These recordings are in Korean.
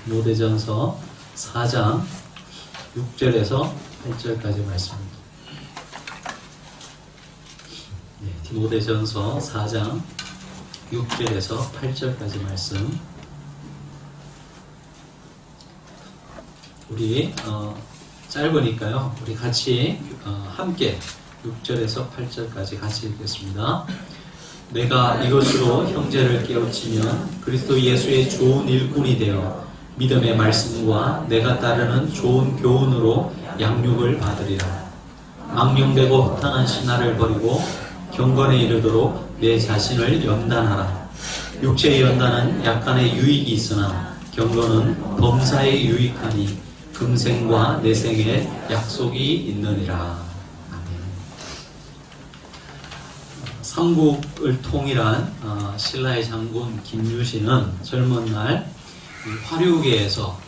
디모데전서 4장 6절에서 8절까지 말씀입니다. 디모데전서 4장 6절에서 8절까지 말씀. 우리 짧으니까요. 우리 같이 함께 6절에서 8절까지 같이 읽겠습니다. 내가 이것으로 형제를 깨우치면 그리스도 예수의 좋은 일꾼이 되어 믿음의 말씀과 내가 따르는 좋은 교훈으로 양육을 받으리라. 망령되고 허탄한 신화를 버리고 경건에 이르도록 내 자신을 연단하라. 육체의 연단은 약간의 유익이 있으나 경건은 범사에 유익하니 금생과 내생에 약속이 있느니라. 아멘. 삼국을 통일한 신라의 장군 김유신은 젊은 날 화류계에서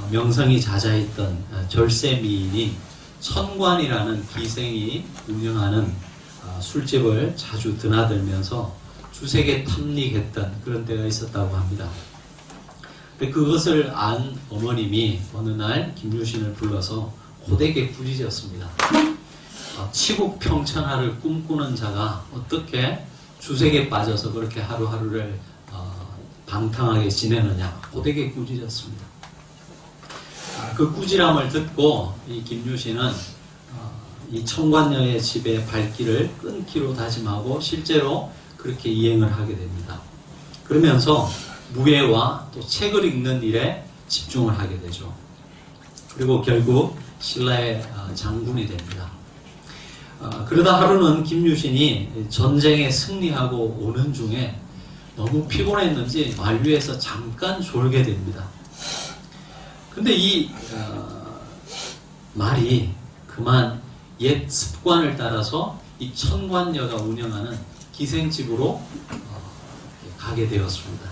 명성이 자자했던 절세미인인 천관이라는 기생이 운영하는 술집을 자주 드나들면서 주색에 탐닉했던 그런 때가 있었다고 합니다. 그것을 안 어머님이 어느 날 김유신을 불러서 호되게 꾸짖었습니다. 치국평천하를 꿈꾸는 자가 어떻게 주색에 빠져서 그렇게 하루하루를 방탕하게 지내느냐, 호되게 꾸짖었습니다. 그 꾸지람을 듣고 이 김유신은 이 청관녀의 집에 발길을 끊기로 다짐하고 실제로 그렇게 이행을 하게 됩니다. 그러면서 무예와 또 책을 읽는 일에 집중을 하게 되죠. 그리고 결국 신라의 장군이 됩니다. 그러다 하루는 김유신이 전쟁에 승리하고 오는 중에 너무 피곤했는지 만류에서 잠깐 졸게 됩니다. 근데 이 말이 그만 옛 습관을 따라서 이 천관녀가 운영하는 기생집으로 가게 되었습니다.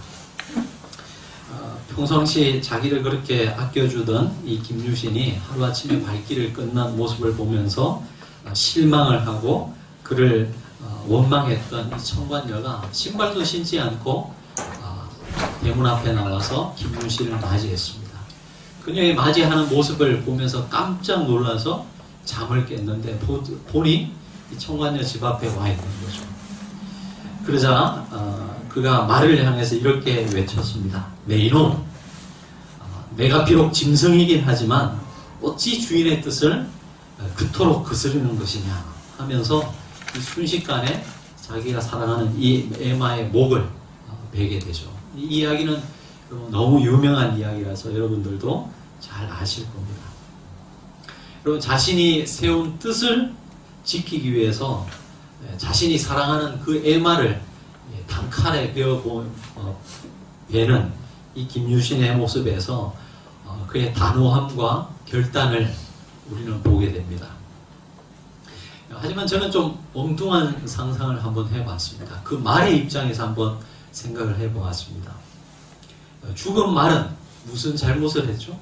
평상시 자기를 그렇게 아껴주던 이 김유신이 하루아침에 발길을 끊는 모습을 보면서 실망을 하고 그를 원망했던 이 천관녀가 신발도 신지 않고 대문 앞에 나와서 김유신을 맞이했습니다. 그녀의 맞이하는 모습을 보면서 깜짝 놀라서 잠을 깼는데 보니 이 청관녀 집 앞에 와 있는 거죠. 그러자 그가 말을 향해서 이렇게 외쳤습니다. 내 이놈, 내가 비록 짐승이긴 하지만 어찌 주인의 뜻을 그토록 거스르는 것이냐 하면서 이 순식간에 자기가 사랑하는 이 에마의 목을 베게 되죠. 이 이야기는 너무 유명한 이야기라서 여러분들도 잘 아실 겁니다. 여러분, 자신이 세운 뜻을 지키기 위해서 자신이 사랑하는 그 에마를 단칼에 베는 이 김유신의 모습에서 그의 단호함과 결단을 우리는 보게 됩니다. 하지만 저는 좀 엉뚱한 상상을 한번 해봤습니다. 그 말의 입장에서 한번 생각을 해보았습니다. 죽은 말은 무슨 잘못을 했죠?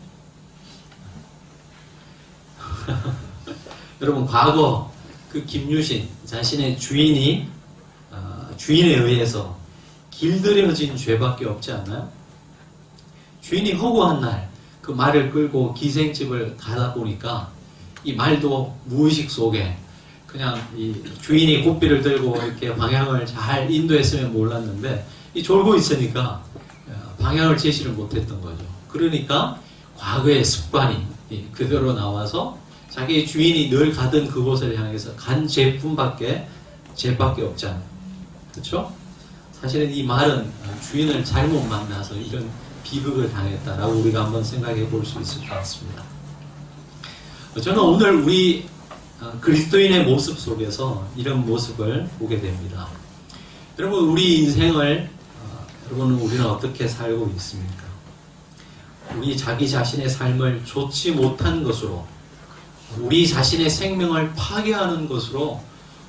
여러분, 과거 그 김유신 자신의 주인에 의해서 길들여진 죄밖에 없지 않나요? 주인이 허구한 날 그 말을 끌고 기생집을 가다 보니까 이 말도 무의식 속에 그냥 이 주인이 고삐를 들고 이렇게 방향을 잘 인도했으면 몰랐는데 이 졸고 있으니까 방향을 제시를 못했던 거죠. 그러니까 과거의 습관이 그대로 나와서 자기의 주인이 늘 가던 그곳을 향해서 간 죄밖에 없잖아요. 그렇죠? 사실은 이 말은 주인을 잘못 만나서 이런 비극을 당했다라고 우리가 한번 생각해 볼 수 있을 것 같습니다. 저는 오늘 우리 그리스도인의 모습 속에서 이런 모습을 보게 됩니다. 여러분, 우리 인생을 우리는 어떻게 살고 있습니까? 우리 자기 자신의 삶을 좋지 못한 것으로, 우리 자신의 생명을 파괴하는 것으로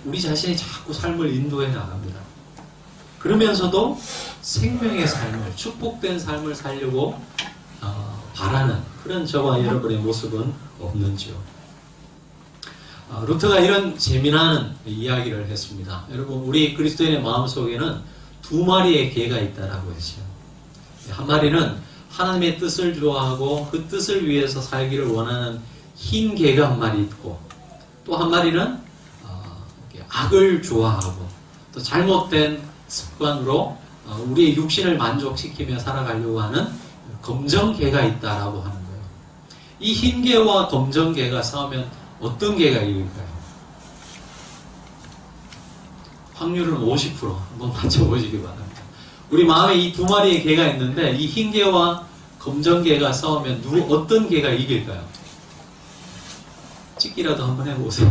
우리 자신이 자꾸 삶을 인도해 나갑니다. 그러면서도 생명의 삶을, 축복된 삶을 살려고 바라는 그런 저와 여러분의 모습은 없는지요? 루터가 이런 재미나는 이야기를 했습니다. 여러분, 우리 그리스도인의 마음속에는 두 마리의 개가 있다라고 했어요. 한 마리는 하나님의 뜻을 좋아하고 그 뜻을 위해서 살기를 원하는 흰 개가 한 마리 있고, 또 한 마리는 악을 좋아하고 또 잘못된 습관으로 우리의 육신을 만족시키며 살아가려고 하는 검정 개가 있다라고 하는 거예요. 이 흰 개와 검정 개가 싸우면 어떤 개가 이길까요? 확률은 50%. 한번 맞춰보시기 바랍니다. 우리 마음에 이 두 마리의 개가 있는데 이 흰 개와 검정 개가 싸우면 어떤 개가 이길까요? 찍기라도 한번 해보세요.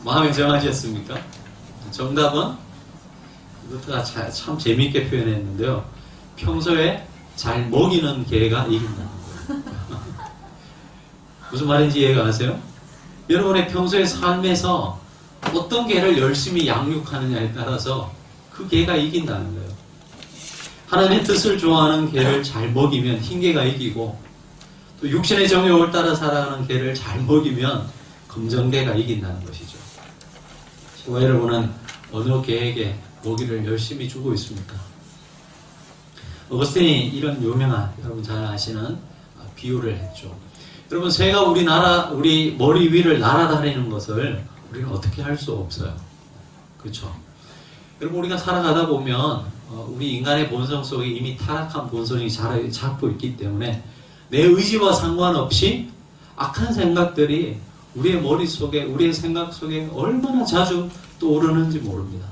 마음에 정하셨습니까? 정답은 이것도 참 재미있게 표현했는데요. 평소에 잘 먹이는 개가 이긴다는 거예요. 무슨 말인지 이해가 가세요? 여러분의 평소의 삶에서 어떤 개를 열심히 양육하느냐에 따라서 그 개가 이긴다는 거예요. 하나님의 뜻을 좋아하는 개를 잘 먹이면 흰 개가 이기고, 또 육신의 정욕을 따라 살아가는 개를 잘 먹이면 검정 개가 이긴다는 것이죠. 저와 여러분은 어느 개에게 먹이를 열심히 주고 있습니까? 어거스틴이 이런 유명한, 여러분 잘 아시는 비유를 했죠. 여러분, 새가 우리 머리 위를 날아다니는 것을 우리는 어떻게 할 수 없어요. 그렇죠? 여러분, 우리가 살아가다 보면 우리 인간의 본성 속에 이미 타락한 본성이 자리 잡고 있기 때문에 내 의지와 상관없이 악한 생각들이 우리의 머릿속에, 우리의 생각 속에 얼마나 자주 떠오르는지 모릅니다.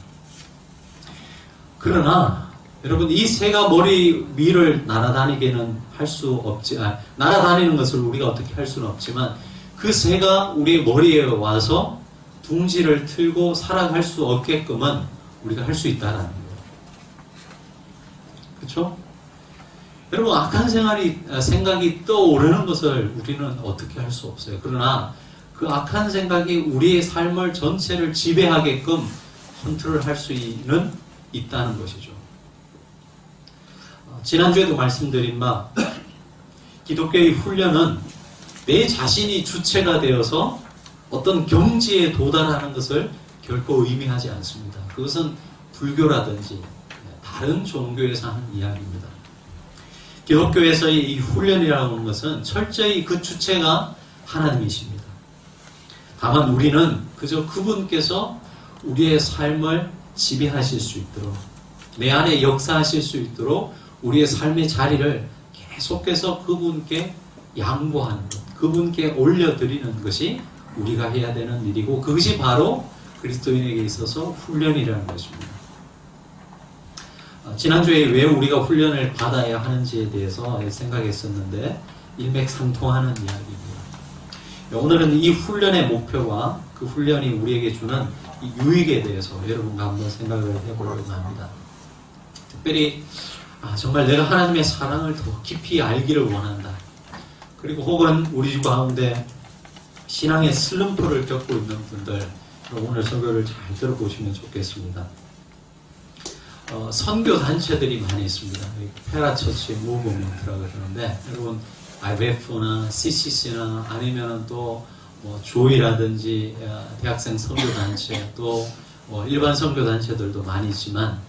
그러나 여러분, 이 새가 머리 위를 날아다니게는 할 수 없지, 날아다니는 것을 우리가 어떻게 할 수는 없지만 그 새가 우리의 머리에 와서 둥지를 틀고 살아갈 수 없게끔은 우리가 할 수 있다는 거예요. 그렇죠? 여러분, 악한 생각이 떠오르는 것을 우리는 어떻게 할 수 없어요. 그러나 그 악한 생각이 우리의 삶을 전체를 지배하게끔 컨트롤 할 수는 있다는 것이죠. 지난주에도 말씀드린 바 기독교의 훈련은 내 자신이 주체가 되어서 어떤 경지에 도달하는 것을 결코 의미하지 않습니다. 그것은 불교라든지 다른 종교에서 하는 이야기입니다. 기독교에서의 이 훈련이라고 하는 것은 철저히 그 주체가 하나님이십니다. 다만 우리는 그저 그분께서 우리의 삶을 지배하실 수 있도록, 내 안에 역사하실 수 있도록 우리의 삶의 자리를 계속해서 그분께 양보하는 것, 그분께 올려드리는 것이 우리가 해야 되는 일이고, 그것이 바로 그리스도인에게 있어서 훈련이라는 것입니다. 지난주에 왜 우리가 훈련을 받아야 하는지에 대해서 생각했었는데 일맥상통하는 이야기입니다. 오늘은 이 훈련의 목표와 그 훈련이 우리에게 주는 이 유익에 대해서 여러분과 한번 생각을 해보려고 합니다. 특별히 정말 내가 하나님의 사랑을 더 깊이 알기를 원한다. 그리고 혹은 우리 집 가운데 신앙의 슬럼프를 겪고 있는 분들, 오늘 설교를 잘 들어보시면 좋겠습니다. 선교 단체들이 많이 있습니다. 페라처치 무브먼트라고 그러는데, 여러분 IBF나 CCC나 아니면 또 조이라든지 대학생 선교 단체, 또 일반 선교 단체들도 많이 있지만,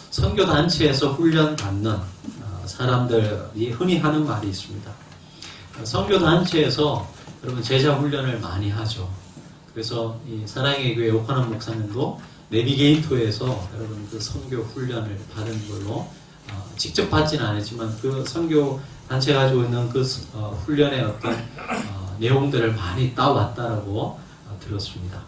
선교 단체에서 훈련 받는 사람들이 흔히 하는 말이 있습니다. 선교 단체에서 여러분 제자 훈련을 많이 하죠. 그래서 이 사랑의 교회 오카남 목사님도 내비게이터에서 여러분 그 선교 훈련을 받은 걸로 직접 받지는 않았지만 그 선교 단체 가지고 있는 그 훈련의 어떤 내용들을 많이 따왔다라고 들었습니다.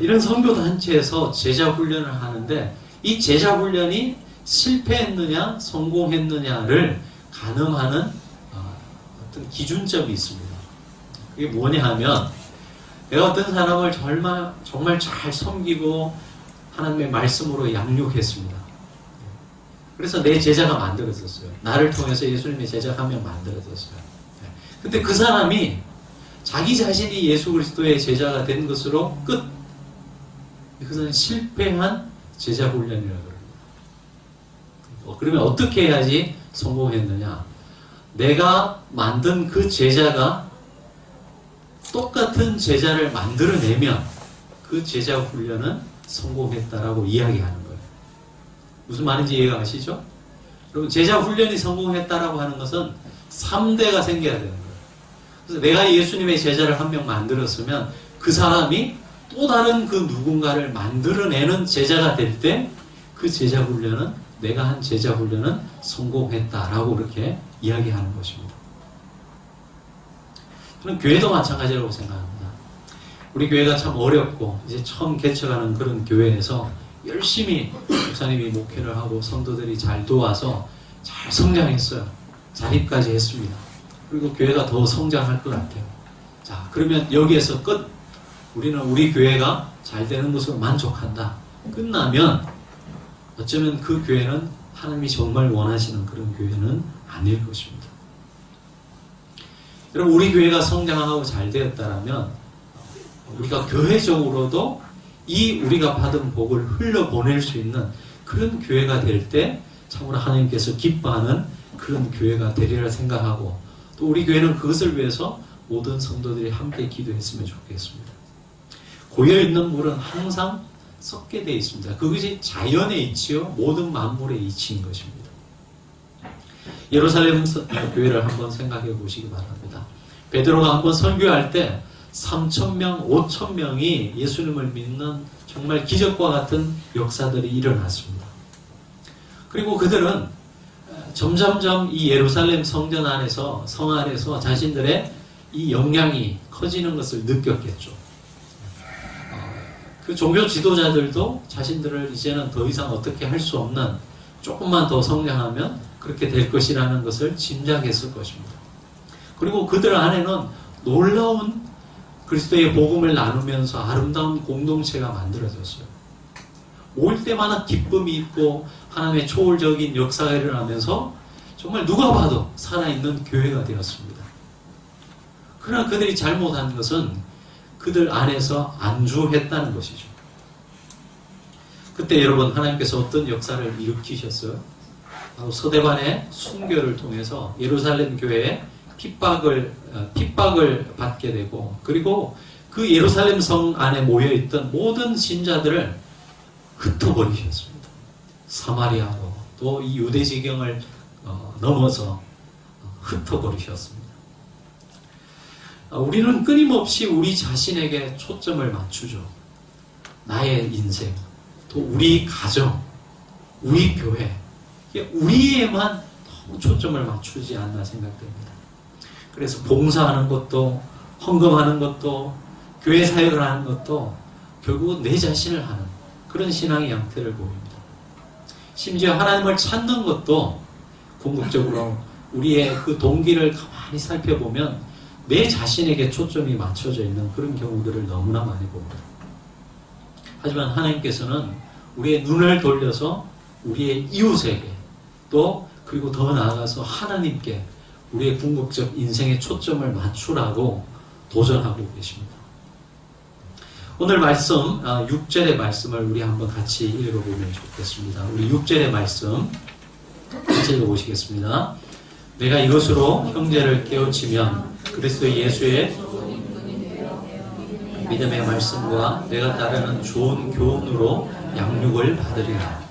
이런 선교 단체에서 제자 훈련을 하는데 이 제자 훈련이 실패했느냐 성공했느냐를 가늠하는 어떤 기준점이 있습니다. 그게 뭐냐 하면, 내가 어떤 사람을 정말 잘 섬기고 하나님의 말씀으로 양육했습니다. 그래서 내 제자가 만들어졌어요. 나를 통해서 예수님의 제자가 한 명 만들어졌어요. 근데 그 사람이 자기 자신이 예수 그리스도의 제자가 된 것으로 끝. 그것은 실패한 제자 훈련이라고 합니다. 그러면 어떻게 해야지 성공했느냐? 내가 만든 그 제자가 똑같은 제자를 만들어내면 그 제자 훈련은 성공했다라고 이야기하는 거예요. 무슨 말인지 이해가 가시죠? 여러분, 제자 훈련이 성공했다라고 하는 것은 3대가 생겨야 되는 거예요. 그래서 내가 예수님의 제자를 한 명 만들었으면 그 사람이 또 다른 그 누군가를 만들어내는 제자가 될 때 그 제자 훈련은, 내가 한 제자 훈련은 성공했다라고 그렇게 이야기하는 것입니다. 저는 교회도 마찬가지라고 생각합니다. 우리 교회가 참 어렵고 이제 처음 개척하는 그런 교회에서 열심히 목사님이 목회를 하고 성도들이 잘 도와서 잘 성장했어요. 자립까지 했습니다. 그리고 교회가 더 성장할 것 같아요. 자, 그러면 여기에서 끝. 우리는 우리 교회가 잘 되는 것으로 만족한다. 끝나면 어쩌면 그 교회는 하나님이 정말 원하시는 그런 교회는 아닐 것입니다. 여러분, 우리 교회가 성장하고 잘 되었다면 우리가 교회적으로도 이 우리가 받은 복을 흘려보낼 수 있는 그런 교회가 될 때 참으로 하나님께서 기뻐하는 그런 교회가 되리라 생각하고, 또 우리 교회는 그것을 위해서 모든 성도들이 함께 기도했으면 좋겠습니다. 고여있는 물은 항상 썩게 되어 있습니다. 그것이 자연의 이치요 모든 만물의 이치인 것입니다. 예루살렘 교회를 한번 생각해 보시기 바랍니다. 베드로가 한번 설교할 때 3,000명, 5,000명이 예수님을 믿는 정말 기적과 같은 역사들이 일어났습니다. 그리고 그들은 점점점 이 예루살렘 성전 안에서, 성 안에서 자신들의 이 영향이 커지는 것을 느꼈겠죠. 그 종교 지도자들도 자신들을 이제는 더 이상 어떻게 할 수 없는, 조금만 더 성장하면 그렇게 될 것이라는 것을 짐작했을 것입니다. 그리고 그들 안에는 놀라운 그리스도의 복음을 나누면서 아름다운 공동체가 만들어졌어요. 올 때마다 기쁨이 있고 하나님의 초월적인 역사가 일어나면서 정말 누가 봐도 살아있는 교회가 되었습니다. 그러나 그들이 잘못한 것은 그들 안에서 안주했다는 것이죠. 그때 여러분, 하나님께서 어떤 역사를 일으키셨어요? 바로 서대반의 순교를 통해서 예루살렘 교회에 핍박을 받게 되고, 그리고 그 예루살렘 성 안에 모여있던 모든 신자들을 흩어버리셨습니다. 사마리아로, 또 이 유대 지경을 넘어서 흩어버리셨습니다. 우리는 끊임없이 우리 자신에게 초점을 맞추죠. 나의 인생, 또 우리 가정, 우리 교회, 우리에만 너무 초점을 맞추지 않나 생각됩니다. 그래서 봉사하는 것도, 헌금하는 것도, 교회 사역을 하는 것도 결국은 내 자신을 하는 그런 신앙의 양태를 보입니다. 심지어 하나님을 찾는 것도 궁극적으로 우리의 그 동기를 가만히 살펴보면 내 자신에게 초점이 맞춰져 있는 그런 경우들을 너무나 많이 봅니다. 하지만 하나님께서는 우리의 눈을 돌려서 우리의 이웃에게, 또 그리고 더 나아가서 하나님께 우리의 궁극적 인생의 초점을 맞추라고 도전하고 계십니다. 오늘 말씀, 6절의 말씀을 우리 한번 같이 읽어보면 좋겠습니다. 우리 6절의 말씀 같이 읽어보시겠습니다. 내가 이것으로 형제를 깨우치면 그리스도 예수의 믿음의 말씀과 내가 따르는 좋은 교훈으로 양육을 받으리라.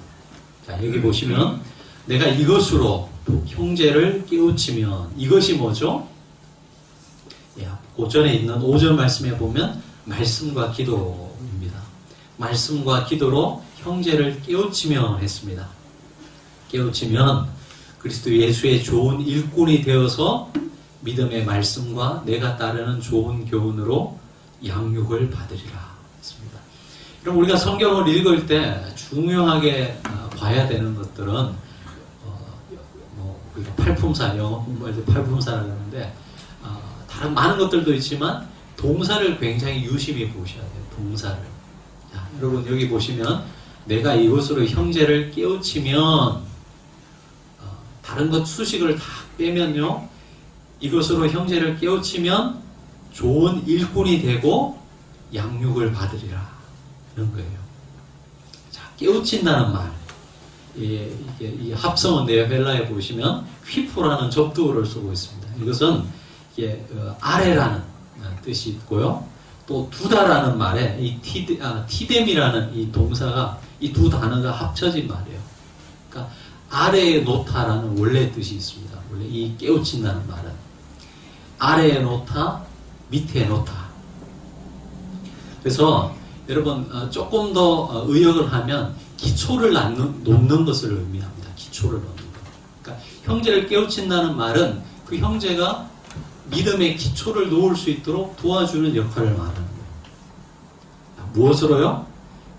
자, 여기 보시면 내가 이것으로 형제를 깨우치면, 이것이 뭐죠? 고전에 있는 5절 말씀에 보면 말씀과 기도입니다. 말씀과 기도로 형제를 깨우치면 했습니다. 깨우치면 그리스도 예수의 좋은 일꾼이 되어서 믿음의 말씀과 내가 따르는 좋은 교훈으로 양육을 받으리라 했습니다. 그럼 우리가 성경을 읽을 때 중요하게 봐야 되는 것들은 팔품사, 영어 공부할 때 팔품사라고 하는데 다른 많은 것들도 있지만 동사를 굉장히 유심히 보셔야 돼요. 동사를. 자, 여러분 여기 보시면 내가 이것으로 형제를 깨우치면, 다른 것 수식을 다 빼면요, 이것으로 형제를 깨우치면 좋은 일꾼이 되고 양육을 받으리라, 이런 거예요. 자, 깨우친다는 말, 이 합성어인데요. 헬라에 보시면 휘프라는 접두어를 쓰고 있습니다. 이것은 아래라는 뜻이 있고요. 또 두다라는 말에 이 티뎀이라는 이 동사가, 이 두 단어가 합쳐진 말이에요. 그러니까 아래에 놓다라는 원래 뜻이 있습니다. 원래 이 깨우친다는 말은 아래에 놓다, 밑에 놓다. 그래서 여러분 조금 더 의역을 하면 기초를 놓는 것을 의미합니다. 기초를 놓는 것. 그러니까 형제를 깨우친다는 말은 그 형제가 믿음의 기초를 놓을 수 있도록 도와주는 역할을 말하는 거예요. 무엇으로요?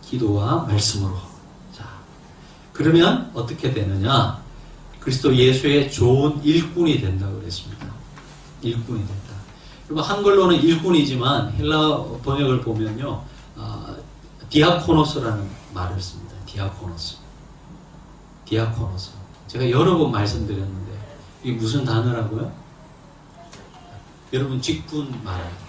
기도와 말씀으로. 자, 그러면 어떻게 되느냐? 그리스도 예수의 좋은 일꾼이 된다고 그랬습니다. 일꾼이 된다. 여러분 한글로는 일꾼이지만 헬라 번역을 보면요, 디아코노스라는 말을 씁니다. 디아코노스. 디아코노스. 제가 여러 번 말씀드렸는데 이게 무슨 단어라고요? 여러분 직분 말이에요.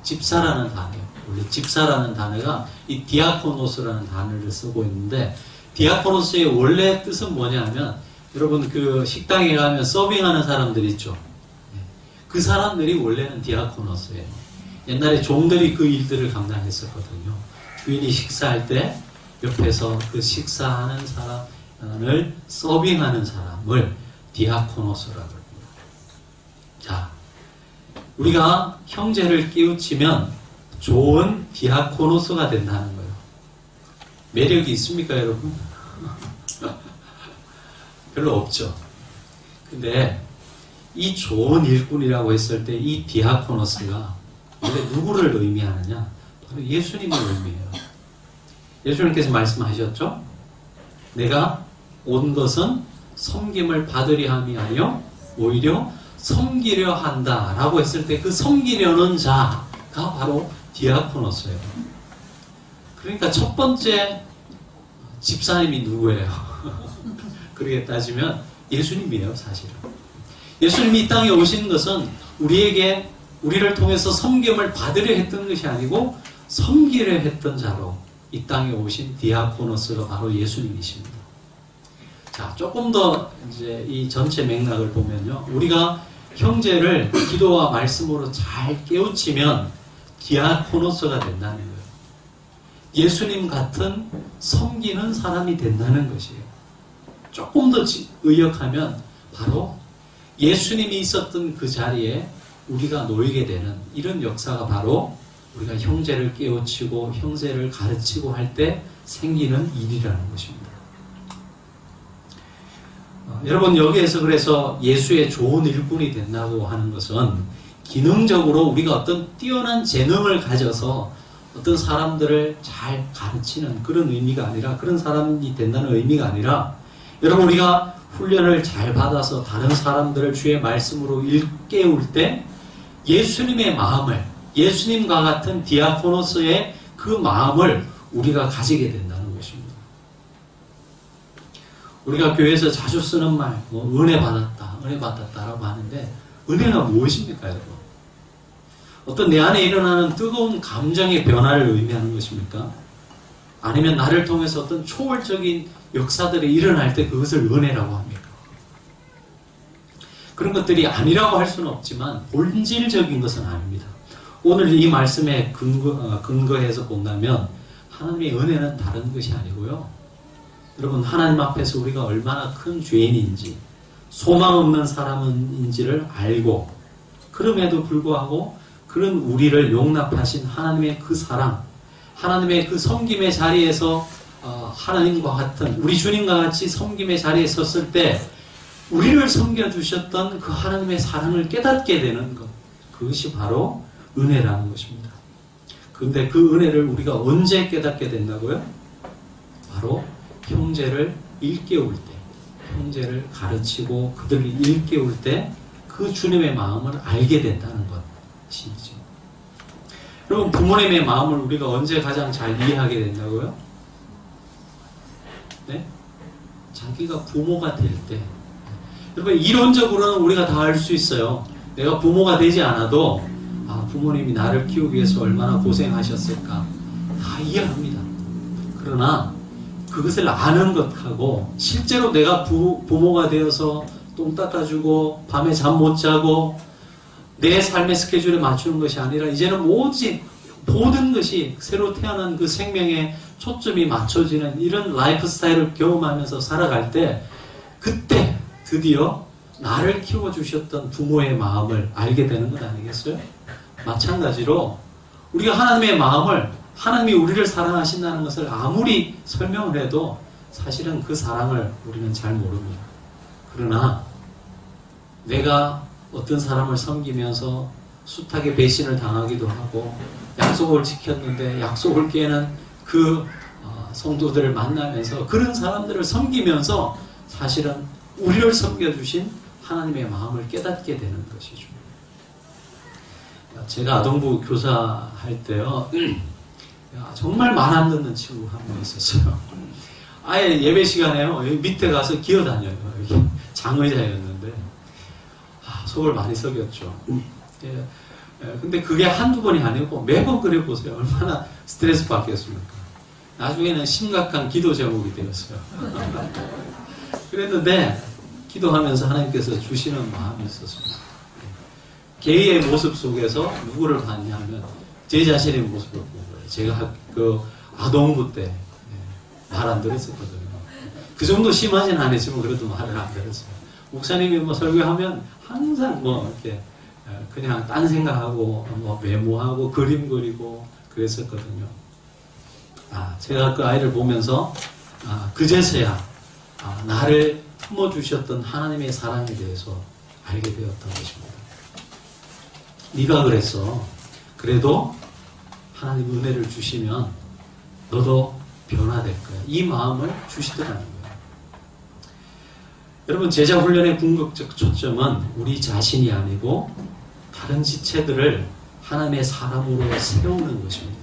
집사라는 단어예요. 원래 집사라는 단어가 이 디아코노스라는 단어를 쓰고 있는데 디아코노스의 원래 뜻은 뭐냐면 여러분 그 식당에 가면 서빙하는 사람들 있죠. 그 사람들이 원래는 디아코노스예요. 옛날에 종들이 그 일들을 감당했었거든요. 주인이 식사할 때 옆에서 그 식사하는 사람을 서빙하는 사람을 디아코노스라고 합니다. 자, 우리가 형제를 깨우치면 좋은 디아코노스가 된다는 거예요. 매력이 있습니까, 여러분? 별로 없죠. 근데 이 좋은 일꾼이라고 했을 때 이 디아코노스가 원래 누구를 의미하느냐? 바로 예수님을 의미해요. 예수님께서 말씀하셨죠? 내가 온 것은 섬김을 받으려 함이 아니요 오히려 섬기려 한다 라고 했을 때 그 섬기려는 자가 바로 디아코노스예요. 그러니까 첫 번째 집사님이 누구예요? 그렇게 따지면 예수님이에요, 사실은. 예수님이 이 땅에 오신 것은 우리를 통해서 섬김을 받으려 했던 것이 아니고 섬기려 했던 자로 이 땅에 오신 디아코노스가 바로 예수님이십니다. 자, 조금 더 이제 이 전체 맥락을 보면요. 우리가 형제를 기도와 말씀으로 잘 깨우치면 디아코노스가 된다는 거예요. 예수님 같은 섬기는 사람이 된다는 것이에요. 조금 더 의역하면 바로 예수님이 있었던 그 자리에 우리가 놓이게 되는 이런 역사가 바로 우리가 형제를 깨우치고 형제를 가르치고 할 때 생기는 일이라는 것입니다. 여러분 여기에서 그래서 예수의 좋은 일꾼이 된다고 하는 것은 기능적으로 우리가 어떤 뛰어난 재능을 가져서 어떤 사람들을 잘 가르치는 그런 의미가 아니라 그런 사람이 된다는 의미가 아니라 여러분 우리가 훈련을 잘 받아서 다른 사람들을 주의 말씀으로 일깨울 때 예수님의 마음을 예수님과 같은 디아코노스의 그 마음을 우리가 가지게 된다는 것입니다. 우리가 교회에서 자주 쓰는 말, 은혜 받았다라고 하는데 은혜가 무엇입니까, 여러분? 어떤 내 안에 일어나는 뜨거운 감정의 변화를 의미하는 것입니까? 아니면 나를 통해서 어떤 초월적인 역사들이 일어날 때 그것을 은혜라고 합니까? 그런 것들이 아니라고 할 수는 없지만 본질적인 것은 아닙니다. 오늘 이 말씀에 근거해서 본다면 하나님의 은혜는 다른 것이 아니고요. 여러분 하나님 앞에서 우리가 얼마나 큰 죄인인지 소망 없는 사람인지를 알고 그럼에도 불구하고 그런 우리를 용납하신 하나님의 그 사랑, 하나님의 그 섬김의 자리에서 하나님과 같은 우리 주님과 같이 섬김의 자리에 섰을 때 우리를 섬겨주셨던 그 하나님의 사랑을 깨닫게 되는 것, 그것이 바로 은혜라는 것입니다. 그런데 그 은혜를 우리가 언제 깨닫게 된다고요? 바로 형제를 일깨울 때, 형제를 가르치고 그들을 일깨울 때 그 주님의 마음을 알게 된다는 것이죠. 여러분 부모님의 마음을 우리가 언제 가장 잘 이해하게 된다고요? 네? 자기가 부모가 될 때. 여러분 이론적으로는 우리가 다 알 수 있어요. 내가 부모가 되지 않아도 부모님이 나를 키우기 위해서 얼마나 고생하셨을까 다 이해합니다. 그러나 그것을 아는 것하고 실제로 내가 부모가 되어서 똥 닦아주고 밤에 잠 못 자고 내 삶의 스케줄에 맞추는 것이 아니라 이제는 오직 모든 것이 새로 태어난 그 생명의 초점이 맞춰지는 이런 라이프 스타일을 경험하면서 살아갈 때 그때 드디어 나를 키워주셨던 부모의 마음을 알게 되는 것 아니겠어요? 마찬가지로 우리가 하나님의 마음을, 하나님이 우리를 사랑하신다는 것을 아무리 설명을 해도 사실은 그 사랑을 우리는 잘 모릅니다. 그러나 내가 어떤 사람을 섬기면서 숱하게 배신을 당하기도 하고 약속을 지켰는데 약속을 깨는 그 성도들을 만나면서 그런 사람들을 섬기면서 사실은 우리를 섬겨주신 하나님의 마음을 깨닫게 되는 것이죠. 제가 아동부 교사할 때요, 정말 말 안 듣는 친구 한 명 있었어요. 아예 예배 시간에요, 여기 밑에 가서 기어다녀요. 여기 장의자였는데 속을 많이 썩였죠. 근데 그게 한두 번이 아니고 매번 그래 보세요. 얼마나 스트레스 받겠습니까? 나중에는 심각한 기도 제목이 되었어요. 그랬는데 기도하면서 하나님께서 주시는 마음이 있었습니다. 개의 모습 속에서 누구를 봤냐면 제 자신의 모습을 본 거예요. 제가 그 아동부 때 말 안 들었었거든요. 그 정도 심하진 않았지만 그래도 말을 안 들었어요. 목사님이 뭐 설교하면 항상 뭐 이렇게 그냥 딴 생각하고 뭐 메모하고 그림 그리고 그랬었거든요. 제가 그 아이를 보면서 그제서야 나를 품어주셨던 하나님의 사랑에 대해서 알게 되었던 것입니다. 네가 그랬어. 그래도 하나님 은혜를 주시면 너도 변화될 거야. 이 마음을 주시더라는 거예요. 여러분, 제자 훈련의 궁극적 초점은 우리 자신이 아니고 다른 지체들을 하나님의 사람으로 세우는 것입니다.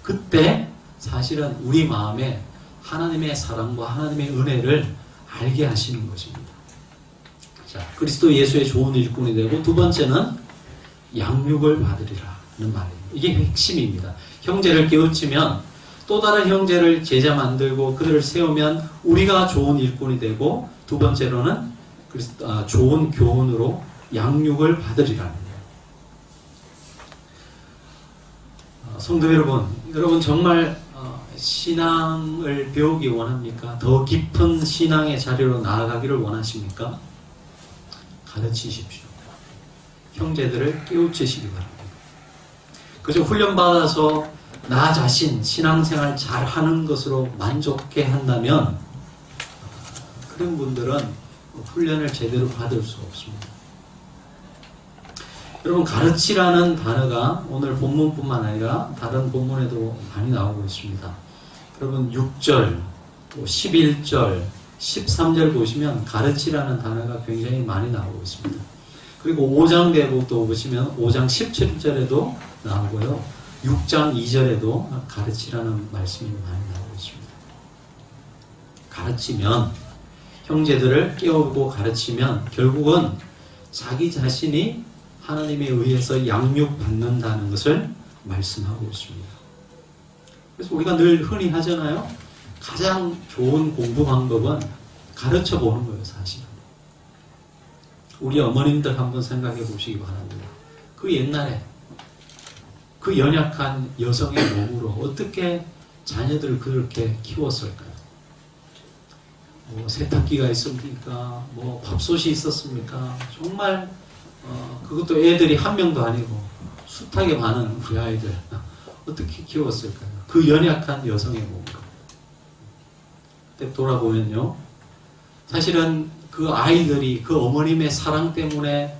그때 사실은 우리 마음에 하나님의 사랑과 하나님의 은혜를 알게 하시는 것입니다. 자, 그리스도 예수의 좋은 일꾼이 되고 두 번째는 양육을 받으리라는 말입니다. 이게 핵심입니다. 형제를 깨우치면 또 다른 형제를 제자 만들고 그들을 세우면 우리가 좋은 일꾼이 되고 두 번째로는 좋은 교훈으로 양육을 받으리라는 거예요. 성도 여러분 정말 신앙을 배우기 원합니까? 더 깊은 신앙의 자리로 나아가기를 원하십니까? 가르치십시오. 형제들을 깨우치시기 바랍니다. 그저 훈련받아서 나 자신 신앙생활 잘하는 것으로 만족해 한다면 그런 분들은 훈련을 제대로 받을 수 없습니다. 여러분, 가르치라는 단어가 오늘 본문뿐만 아니라 다른 본문에도 많이 나오고 있습니다. 여러분 6절, 11절, 13절 보시면 가르치라는 단어가 굉장히 많이 나오고 있습니다. 그리고 5장 대부도 보시면 5장 17절에도 나오고요. 6장 2절에도 가르치라는 말씀이 많이 나오고 있습니다. 가르치면, 형제들을 깨우고 가르치면 결국은 자기 자신이 하나님에 의해서 양육받는다는 것을 말씀하고 있습니다. 그래서 우리가 늘 흔히 하잖아요. 가장 좋은 공부 방법은 가르쳐 보는 거예요, 사실은. 우리 어머님들 한번 생각해 보시기 바랍니다. 그 옛날에 그 연약한 여성의 몸으로 어떻게 자녀들을 그렇게 키웠을까요? 뭐 세탁기가 있습니까? 뭐 밥솥이 있었습니까? 정말 그것도 애들이 한 명도 아니고 숱하게 많은 우리 아이들 어떻게 키웠을까요? 그 연약한 여성의 몸으로. 그때 돌아보면요, 사실은 그 아이들이 그 어머님의 사랑 때문에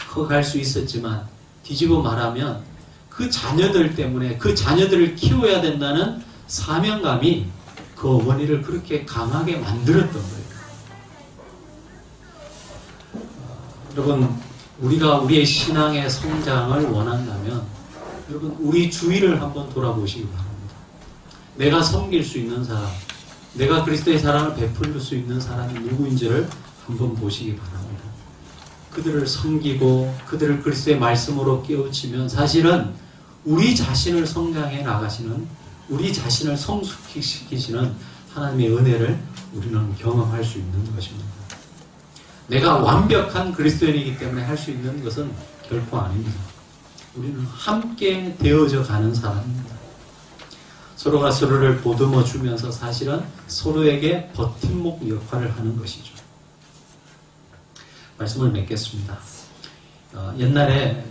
커갈 수 있었지만 뒤집어 말하면 그 자녀들 때문에 그 자녀들을 키워야 된다는 사명감이 그 어머니를 그렇게 강하게 만들었던 거예요. 여러분, 우리가 우리의 신앙의 성장을 원한다면 여러분 우리 주위를 한번 돌아보시기 바랍니다. 내가 섬길 수 있는 사람, 내가 그리스도의 사랑을 베풀 수 있는 사람이 누구인지를 한번 보시기 바랍니다. 그들을 섬기고 그들을 그리스도의 말씀으로 깨우치면 사실은 우리 자신을 성장해 나가시는, 우리 자신을 성숙시키시는 하나님의 은혜를 우리는 경험할 수 있는 것입니다. 내가 완벽한 그리스도인이기 때문에 할 수 있는 것은 결코 아닙니다. 우리는 함께 되어져 가는 사람입니다. 서로가 서로를 보듬어 주면서 사실은 서로에게 버팀목 역할을 하는 것이죠. 말씀을 맺겠습니다. 옛날에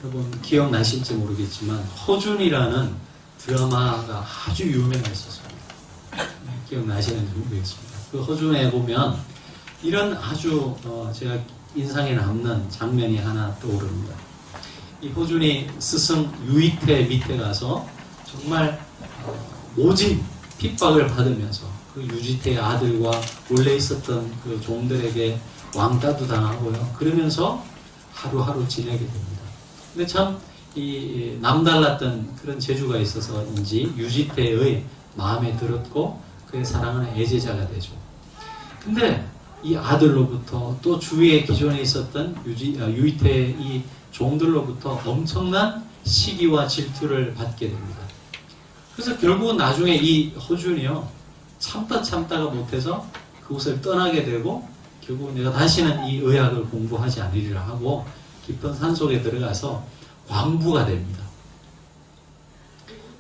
여러분 기억나실지 모르겠지만 허준이라는 드라마가 아주 유명했었습니다. 기억나시는지 모르겠습니다. 그 허준에 보면 이런 아주 제가 인상에 남는 장면이 하나 떠오릅니다. 이 허준이 스승 유이태 밑에 가서 정말 모진 핍박을 받으면서 그 유지태의 아들과 원래 있었던 그 종들에게 왕따도 당하고요. 그러면서 하루하루 지내게 됩니다. 근데 참 이 남달랐던 그런 재주가 있어서인지 유지태의 마음에 들었고 그의 사랑하는 애제자가 되죠. 근데 이 아들로부터 또 주위에 기존에 있었던 유이태의 이 종들로부터 엄청난 시기와 질투를 받게 됩니다. 그래서 결국은 나중에 이 허준이요 참다가 못해서 그곳을 떠나게 되고 결국은 내가 다시는 이 의학을 공부하지 않으리라 하고 깊은 산속에 들어가서 광부가 됩니다.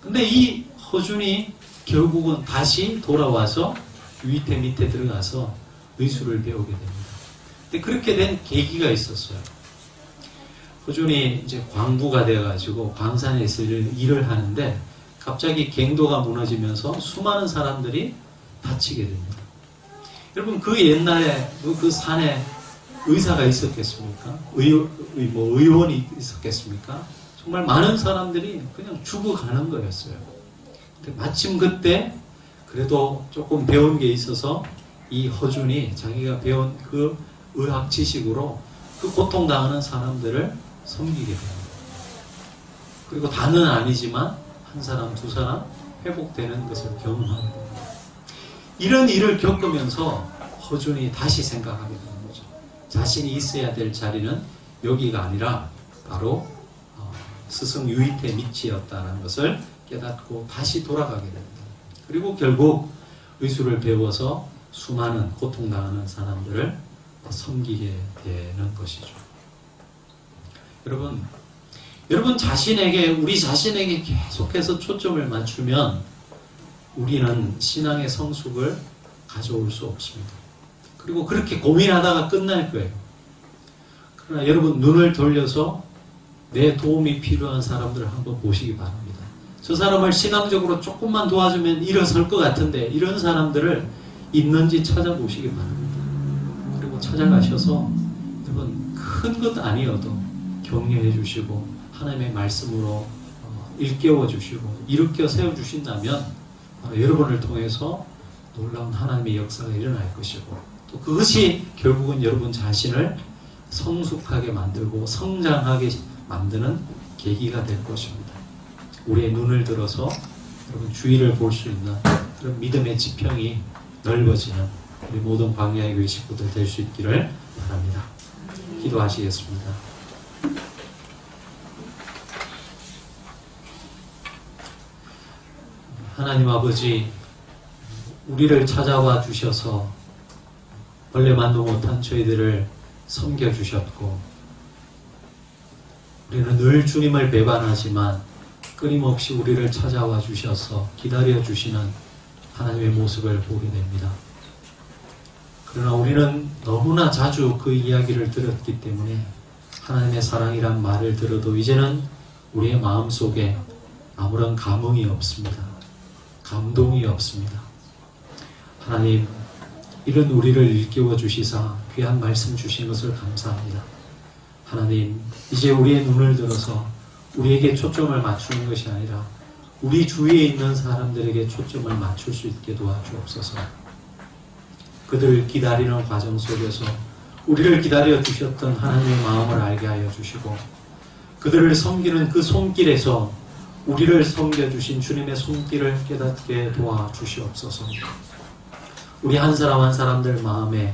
근데 이 허준이 결국은 다시 돌아와서 유이태 밑에 들어가서 의술을 배우게 됩니다. 근데 그렇게 된 계기가 있었어요. 허준이 이제 광부가 되어가지고 광산에서 일을 하는데 갑자기 갱도가 무너지면서 수많은 사람들이 다치게 됩니다. 여러분 그 옛날에 그 산에 의사가 있었겠습니까? 의원이 있었겠습니까? 정말 많은 사람들이 그냥 죽어가는 거였어요. 근데 마침 그때 그래도 조금 배운 게 있어서 이 허준이 자기가 배운 그 의학 지식으로 그 고통당하는 사람들을 섬기게 됩니다. 그리고 다는 아니지만 한 사람, 두 사람 회복되는 것을 경험하게 됩니다. 이런 일을 겪으면서 허준이 다시 생각하게 됩니다. 자신이 있어야 될 자리는 여기가 아니라 바로 스승 유이태 밑이었다는 것을 깨닫고 다시 돌아가게 됩니다. 그리고 결국 의술을 배워서 수많은 고통당하는 사람들을 섬기게 되는 것이죠. 여러분 자신에게 우리 자신에게 계속해서 초점을 맞추면 우리는 신앙의 성숙을 가져올 수 없습니다. 그리고 그렇게 고민하다가 끝날 거예요. 그러나 여러분 눈을 돌려서 내 도움이 필요한 사람들을 한번 보시기 바랍니다. 저 사람을 신앙적으로 조금만 도와주면 일어설 것 같은데 이런 사람들을 있는지 찾아보시기 바랍니다. 그리고 찾아가셔서 여러분 큰 것 아니어도 격려해 주시고 하나님의 말씀으로 일깨워 주시고 일으켜 세워 주신다면 여러분을 통해서 놀라운 하나님의 역사가 일어날 것이고 또 그것이 결국은 여러분 자신을 성숙하게 만들고 성장하게 만드는 계기가 될 것입니다. 우리의 눈을 들어서 여러분 주위를 볼 수 있는 그런 믿음의 지평이 넓어지는 우리 모든 광야의 교회 식구들 될 수 있기를 바랍니다. 기도하시겠습니다. 하나님 아버지, 우리를 찾아와 주셔서 벌레만도 못한 저희들을 섬겨주셨고 우리는 늘 주님을 배반하지만 끊임없이 우리를 찾아와 주셔서 기다려주시는 하나님의 모습을 보게 됩니다. 그러나 우리는 너무나 자주 그 이야기를 들었기 때문에 하나님의 사랑이란 말을 들어도 이제는 우리의 마음속에 아무런 감흥이 없습니다. 감동이 없습니다. 하나님, 이런 우리를 일깨워 주시사 귀한 말씀 주신 것을 감사합니다. 하나님, 이제 우리의 눈을 들어서 우리에게 초점을 맞추는 것이 아니라 우리 주위에 있는 사람들에게 초점을 맞출 수 있게 도와주옵소서. 그들을 기다리는 과정 속에서 우리를 기다려 주셨던 하나님의 마음을 알게 하여 주시고 그들을 섬기는 그 손길에서 우리를 섬겨주신 주님의 손길을 깨닫게 도와주시옵소서. 우리 한 사람 한 사람들 마음에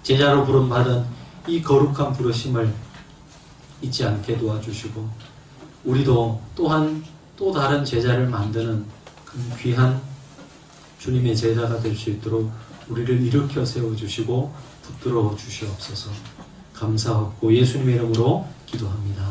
제자로 부름받은 이 거룩한 부르심을 잊지 않게 도와주시고 우리도 또한 또 다른 제자를 만드는 그 귀한 주님의 제자가 될 수 있도록 우리를 일으켜 세워주시고 붙들어 주시옵소서. 감사하고 예수님의 이름으로 기도합니다.